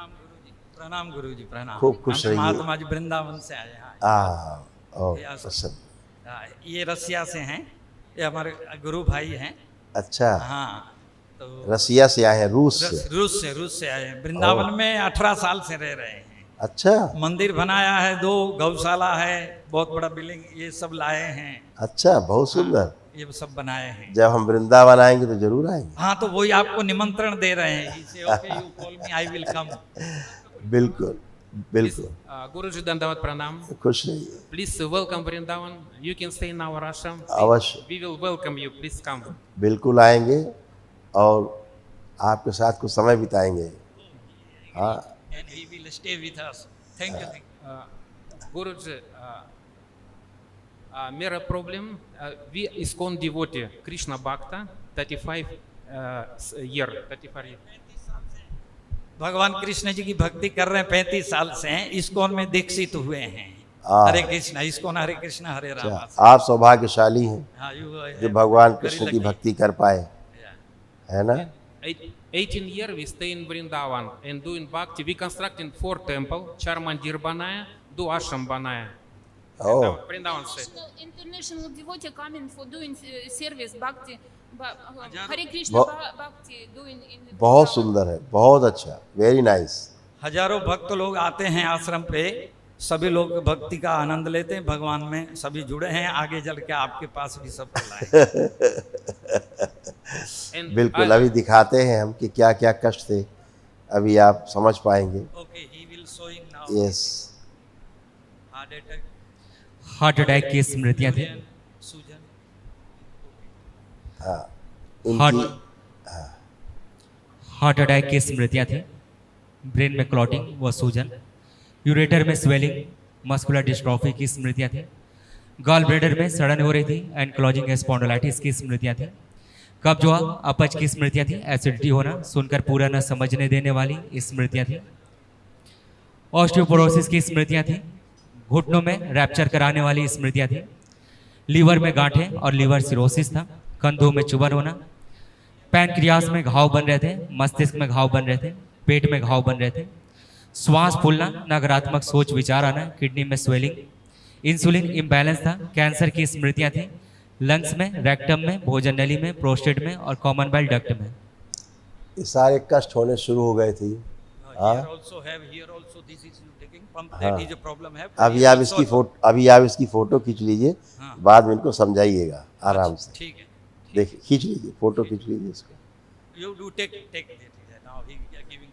प्रणाम गुरुजी, प्रणाम। खूब खुश रहिए। महात्मा जी वृंदावन से आए हैं। प्रसन्न। ये रसिया से हैं, ये हमारे गुरु भाई हैं। अच्छा, हाँ, तो रसिया से आए हैं, रूस से? रूस से आए हैं। वृंदावन में 18 साल से रह रहे हैं। अच्छा मंदिर बनाया है, 2 गौशाला है, बहुत बड़ा बिल्डिंग, ये सब लाए हैं। अच्छा, बहुत सुंदर। ये सब बनाए हैं। जब हम वृंदावन आएंगे तो जरूर आएंगे। हाँ, तो वही आपको निमंत्रण दे रहे हैं। Okay, you call me, I will come. बिल्कुल बिल्कुल। Guruji Dandavat Pranam. खुश रहिए। Please welcome Vrindavan. You can stay in our ashram. अवश्य, We will welcome you. Please come. बिल्कुल आएंगे और आपके साथ कुछ समय बिताएंगे। हाँ, And he will stay with us. Thank you. Guruji, mere problem. We ISKCON devotee Krishna Bhakta 35 year. भगवान कृष्ण जी की भक्ति कर रहे हैं 35 साल से हैं। इस्कॉन में दीक्षित हुए हैं। हरे कृष्ण, इस्कॉन हरे कृष्ण हरे राम। आप सौभाग्यशाली हैं हाँ, जो भगवान कृष्ण की भक्ति कर पाए, है ना? 18 years we stay in Vrindavan and doing bhakti. We constructing 4 temples, 4 mandir banaya, 2 ashram banaya. Oh, Vrindavan से. International devotee coming for doing service bhakti, Hare Krishna bhakti doing in. बहुत सुंदर है, बहुत अच्छा, वेरी नाइस। हजारों भक्त लोग आते हैं आश्रम पे, सभी लोग भक्ति का आनंद लेते हैं। भगवान में सभी जुड़े हैं। आगे चल के आपके पास भी सब लाएंगे। बिल्कुल, अभी दिखाते हैं हम कि क्या क्या कष्ट थे, अभी आप समझ पाएंगे। Okay, he will showing now. Yes, heart attack की स्मृतियां थी। हाँ, हार्ट अटैक की स्मृतियां थी। ब्रेन में क्लॉटिंग व सूजन, यूरेटर में स्वेलिंग, मस्कुलर डिस्ट्रॉफी की स्मृतियां थी। गॉल ब्लैडर में सड़न हो रही थी, एनक्लोजिंग स्पॉन्डिलाइटिस की स्मृतियां थी। कब्ज हुआ, अपच की स्मृतियां थी। एसिडिटी होना, सुनकर पूरा न समझने देने वाली स्मृतियां थी। ऑस्टियोपोरोसिस की स्मृतियां थी। घुटनों में रैप्चर कराने वाली स्मृतियां थी। लीवर में गांठें और लीवर सिरोसिस था। कंधों में चुभन होना, पैनक्रियास में घाव बन रहे थे, मस्तिष्क में घाव बन रहे थे, पेट में घाव बन रहे थे। श्वास फूलना, नकारात्मक सोच विचार आना, किडनी में स्वेलिंग, इंसुलिन इम्बैलेंस था। कैंसर की स्मृतियां थी। लंग्स में, रेक्टम में, भोजन नली में, प्रोस्टेट में और कॉमन बाइल डक्ट में। ये सारे कष्ट होने शुरू हो गए थे। हाँ, अभी आप इसकी फोटो खींच लीजिए। बाद में इनको समझाइएगा आराम से। ठीक है, देखिए, खींच लीजिए, फोटो खींच लीजिए इसको। You do take it now. He are giving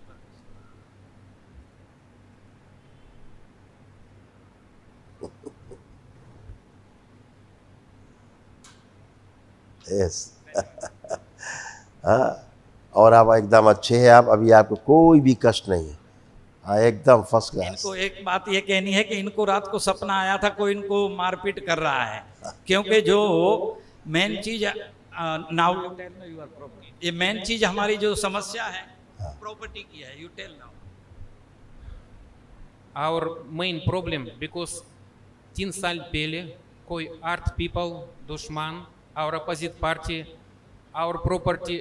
yes. हाँ, और आप एकदम अच्छे हैं। आप अभी आपको कोई भी कष्ट नहीं है। हाँ, एकदम फर्स्ट क्लास। इनको एक बात ये कहनी है कि इनको रात को सपना आया था कोई इनको मारपीट कर रहा है, क्योंकि जो मेन चीज नाउ ये मेन चीज हमारी जो समस्या है प्रॉपर्टी की है। You tell now. Our main problem because 3 साल पहले कोई अर्थ पीपल दुश्मन और अपोजिट पार्टी our property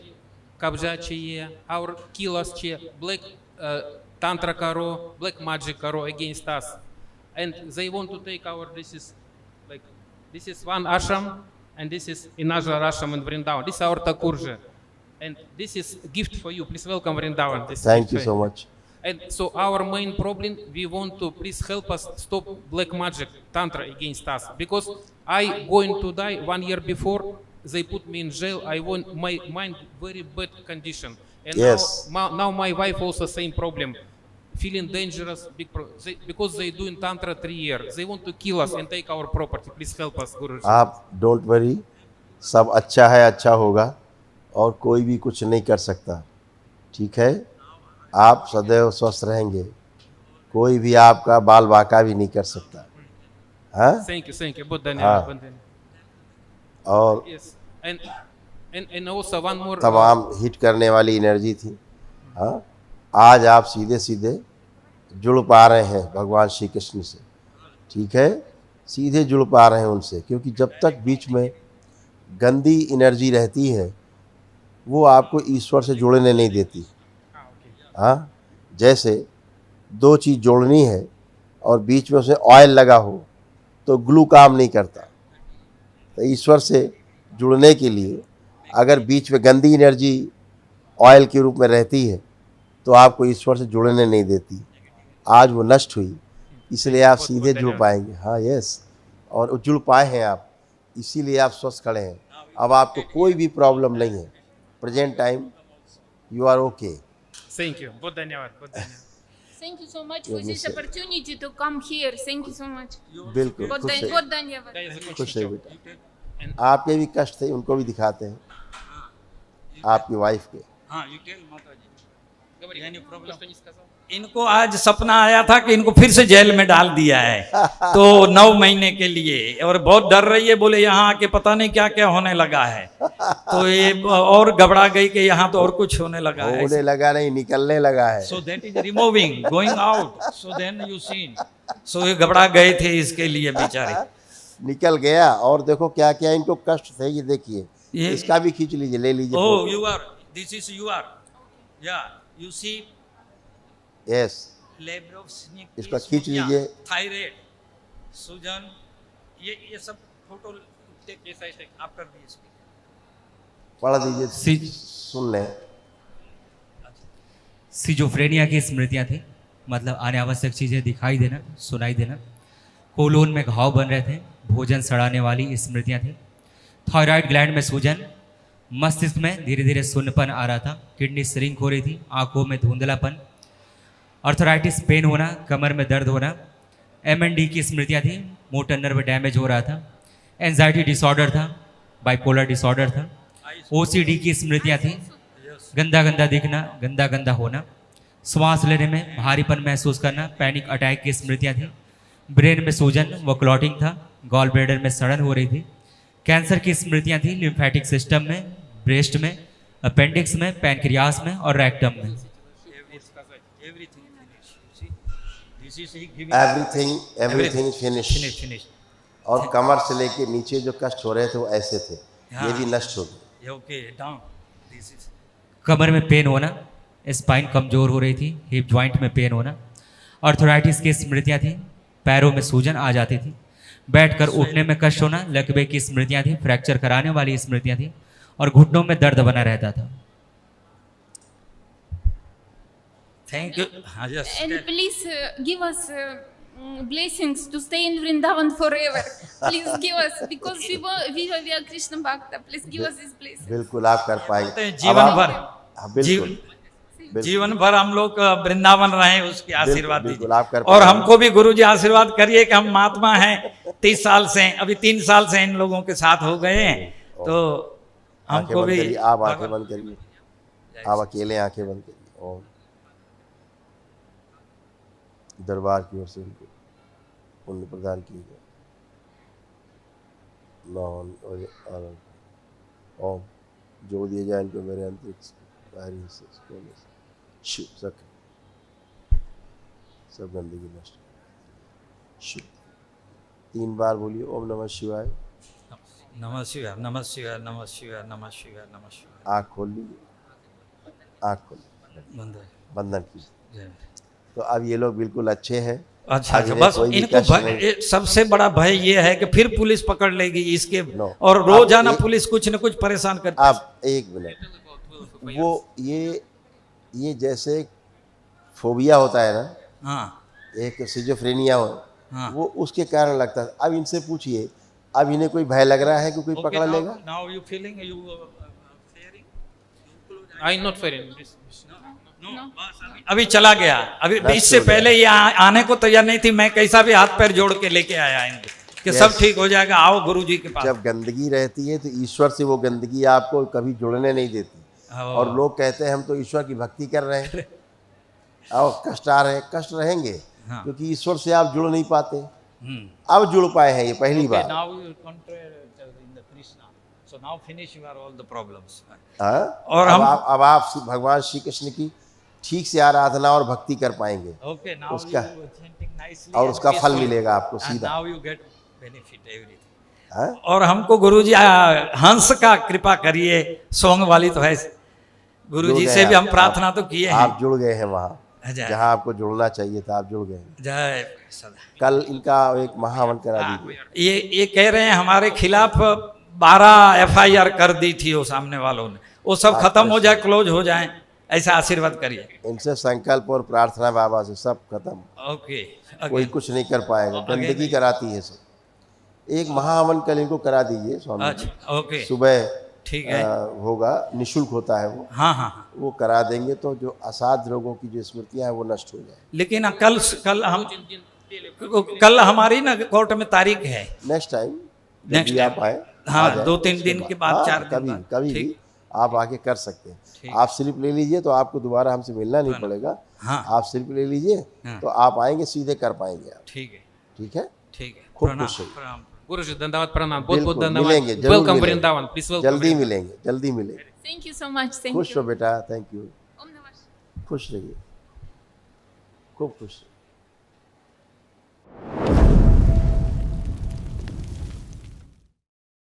कब्जा चाहिए और किलस चाहिए, black tantra करो, black magic करो against us, and they want to take our this is one ashram and this is another ashram in Vrindavan. This is our Thakurji and this is gift for you. Please welcome Vrindavan. Thank you so much. And so our main problem, we want to please help us stop black magic tantra against us, because I going to die 1 year before they put me in jail. I want my mind very bad condition, and yes, now my wife also same problem, feeling dangerous because they doing tantra 3 years. They want to kill us and take our property. Please help us, Guruji. आप don't worry, सब अच्छा है, अच्छा होगा और कोई भी कुछ नहीं कर सकता। ठीक है, आप सदैव स्वस्थ रहेंगे, कोई भी आपका बाल बाका भी नहीं कर सकता। हाँ, थैंक यू बहुत धन्यवाद। और yes, and also one more तमाम हिट करने वाली एनर्जी थी। हाँ, आज आप सीधे सीधे जुड़ पा रहे हैं भगवान श्री कृष्ण से। ठीक है, सीधे जुड़ पा रहे हैं उनसे, क्योंकि जब तक बीच में गंदी एनर्जी रहती है वो आपको ईश्वर से जुड़ने नहीं देती। हाँ, जैसे दो चीज़ जोड़नी है और बीच में उसमें ऑयल लगा हो तो ग्लू काम नहीं करता। तो ईश्वर से जुड़ने के लिए अगर बीच में गंदी एनर्जी ऑयल के रूप में रहती है तो आपको ईश्वर से जुड़ने नहीं देती। आज वो नष्ट हुई, इसलिए आप सीधे जुड़ पाएंगे। हाँ, यस, और जुड़ पाए हैं आप, इसीलिए आप स्वस्थ खड़े हैं। अब आपको कोई भी प्रॉब्लम नहीं है। Present time you are okay. Thank you. बहुत धन्यवाद, बहुत धन्यवाद। Thank you so much for this opportunity to come here. Thank you so much. बिल्कुल, बहुत खुश है, बहुत धन्यवाद। Да, я закончу खुश है еще. बेटा। आपके भी कष्ट थे, उनको भी दिखाते हैं, आपकी वाइफ के। हाँ, you tell माता जी। Говори, Any problem? то, что не сказал. इनको आज सपना आया था कि इनको फिर से जेल में डाल दिया है तो 9 महीने के लिए, और बहुत डर रही है, बोले यहाँ आके पता नहीं क्या क्या होने लगा है। तो ये और घबरा गई कि यहाँ तो और कुछ होने लगा है। होने लगा नहीं, निकलने लगा है। So that is removing going out, so then you seen, so ये घबरा गए थे इसके लिए बेचारे। निकल गया। और देखो क्या क्या इनको कष्ट थे, ये देखिए, ये- इसका भी खींच लीजिए, ले लीजिए। Oh, you are, this is you are, या यू सी यस, लेब्रोस्निक, इसका खींच लीजिए। थायराइड, सूजन, ये सब फोटो आप कर दीजिए। पढ़ दीजिए, सी- सुन लें। सिजोफ्रेनिया की स्मृतियाँ थी, मतलब आने आवश्यक चीज़ें दिखाई देना, सुनाई देना। कोलोन में घाव बन रहे थे, भोजन सड़ाने वाली स्मृतियाँ थी। थायराइड ग्लैंड में सूजन, मस्तिष्क में धीरे धीरे शून्यपन आ रहा था, किडनी श्रिंक हो रही थी, आंखों में धुंधलापन, अर्थराइटिस पेन होना, कमर में दर्द होना। MND की स्मृतियाँ थी, मोटर नर्व डैमेज हो रहा था, एंजाइटी डिसऑर्डर था, बाइपोलर डिसऑर्डर था। OCD की स्मृतियाँ थी, गंदा गंदा दिखना, गंदा गंदा होना, श्वास लेने में भारीपन महसूस करना, पैनिक अटैक की स्मृतियाँ थी। ब्रेन में सूजन व क्लॉटिंग था, गॉल ब्लैडर में सड़न हो रही थी। कैंसर की स्मृतियाँ थी, लिम्फेटिक सिस्टम में, ब्रेस्ट में, अपेंडिक्स में, पैनक्रियास में और रेक्टम में। Everything finish. और कमर से लेके नीचे जो कष्ट हो रहे थे वो ऐसे थे, ये भी नष्ट हो गए। ओके, डाउन, दिस इज कमर में पेन होना, स्पाइन कमजोर हो रही थी, हिप जॉइंट में पेन होना। अर्थराइटिस की स्मृतियाँ थी, पैरों में सूजन आ जाती थी, बैठकर उठने में कष्ट होना, लकवे की स्मृतियाँ थी, फ्रैक्चर कराने वाली स्मृतियाँ थी और घुटनों में दर्द बना रहता था। Thank you. हाँ, yes, And please give us blessings to stay in Vrindavan forever. Please give us, because we are Krishna Bhakta. Please give us this blessing. बिल्कुल आप कर पाएंगे जीवन भर, हाँ, बिल्कुल जीवन भर हम लोग वृंदावन रहे, उसके आशीर्वाद बिल्कुल, आप कर दीजिए। और पाएंगे। हमको भी गुरुजी आशीर्वाद करिए कि हम महात्मा हैं, 30 साल से, अभी 3 साल से इन लोगों के साथ हो गए हैं, तो आंखें हमको बंद भी करिए, आप आंखें बंद करिए, आप अकेले आंखें बंद करिए। ओम। दरबार की ओर से उनको पुण्य प्रदान कीजिए। ओम। जो दिए जाए इनको मेरे अंतरिक्ष बाहरी हिस्से से, कोने से, शिव सक सब गंदगी नष्ट। शिव 3 बार बोलिए, ओम नमः शिवाय। नमः शिवाय, नमः शिवाय, नमः शिवाय, नमः शिवाय, नमः शिवाय। आँख खोल लीजिए, आँख खोल बंधन कीजिए। जय। तो अब ये लोग बिल्कुल अच्छे हैं। अच्छा, अब इन्हें बस कोई भी इनको कष्ट नहीं। सबसे बड़ा भय ये है कि फिर पुलिस पकड़ लेगी इसके, No. और रोजाना आप पुलिस कुछ न कुछ परेशान करती अब 1 मिनट, वो ये जैसे फोबिया होता है ना, हाँ, एक सिजोफ्रेनिया हो, हाँ। वो उसके कारण लगता है। अब इनसे पूछिए, अब इन्हें कोई भय लग रहा है कि कोई पकड़ लेगा? Now you feeling you I'm not fearing this. अभी चला गया, अभी नष्ट इससे हो गया। पहले ये आने को तैयार नहीं थी, मैं कैसा भी हाथ पैर जोड़ के लेके आया इनको कि सब ठीक हो जाएगा, आओ गुरुजी के पास। जब गंदगी रहती है तो ईश्वर से वो गंदगी आपको कभी जुड़ने नहीं देती। और लोग कहते हैं हम तो ईश्वर की भक्ति कर रहे हैं, और कष्ट आ रहे हैं, कष्ट रहेंगे, हाँ। क्योंकि ईश्वर से आप जुड़ नहीं पाते। अब जुड़ पाए हैं, ये पहली बार। Now you contrary in the Krishna. So now finish your all the problems. हाँ? और हम अब आप भगवान श्री कृष्ण की ठीक से आराधना और भक्ति कर पाएंगे। Okay, now उसका- you chanting nicely और and उसका फल peacefully. मिलेगा आपको And सीधा। now you get benefit everything. हाँ? और हमको गुरुजी हंस का कृपा करिए, सॉन्ग वाली तो है, गुरुजी जुड़ से गए भी हम आप। प्रार्थना तो किए हैं। आप जुड़ गए हैं वहाँ। जय जहाँ आपको जुड़ना चाहिए था आप जुड़ गए। जय सदा। कल इनका एक महावन करा दीजिए। ये कह रहे हैं हमारे खिलाफ 12 FIR कर दी थी वो सामने वालों ने, वो सब खत्म हो जाए, क्लोज हो जाए, ऐसा आशीर्वाद करिए। इनसे संकल्प और प्रार्थना बाबा से सब खत्म, ओके कोई कुछ नहीं कर पाएगा। गंदगी कराती है सब। एक महावन कल इनको करा दीजिए स्वामी जी। अच्छा ओके सुबह ठीक है। होगा, निःशुल्क होता है वो। हाँ हाँ वो करा देंगे तो जो असाध्य रोगों की जो स्मृतियां हैं वो नष्ट हो जाए। लेकिन कल हमारी ना कोर्ट में तारीख है। नेक्स्ट टाइम Next जब आप time। आए, हाँ, आ जाए, 2-3 दिन उसके के बाद, 4 दिन कभी बाद। कभी ठीक। भी आप आके कर सकते ठीक। हैं। आप स्लिप ले लीजिए तो आपको दोबारा हमसे मिलना नहीं पड़ेगा। हाँ। आप स्लिप ले लीजिए हाँ। तो आप आएंगे सीधे कर पाएंगे आप। ठीक है ठीक है, ठीक है। खूब प्रणाम खुश रहिए। प्रणाम। Guruji, Dandavat Pranam. बहुत बहुत बिल्कुल धन्यवाद। मिलेंगे, जरूर वेलकम मिलेंगे। Vrindavan, please welcome. जल्दी मिलेंगे, जल्दी मिलेंगे। Thank you so much. Thank खुश you. रहो बेटा, thank you. Om Namah Shivaya. खुश रहिए, खूब खुश रहिए।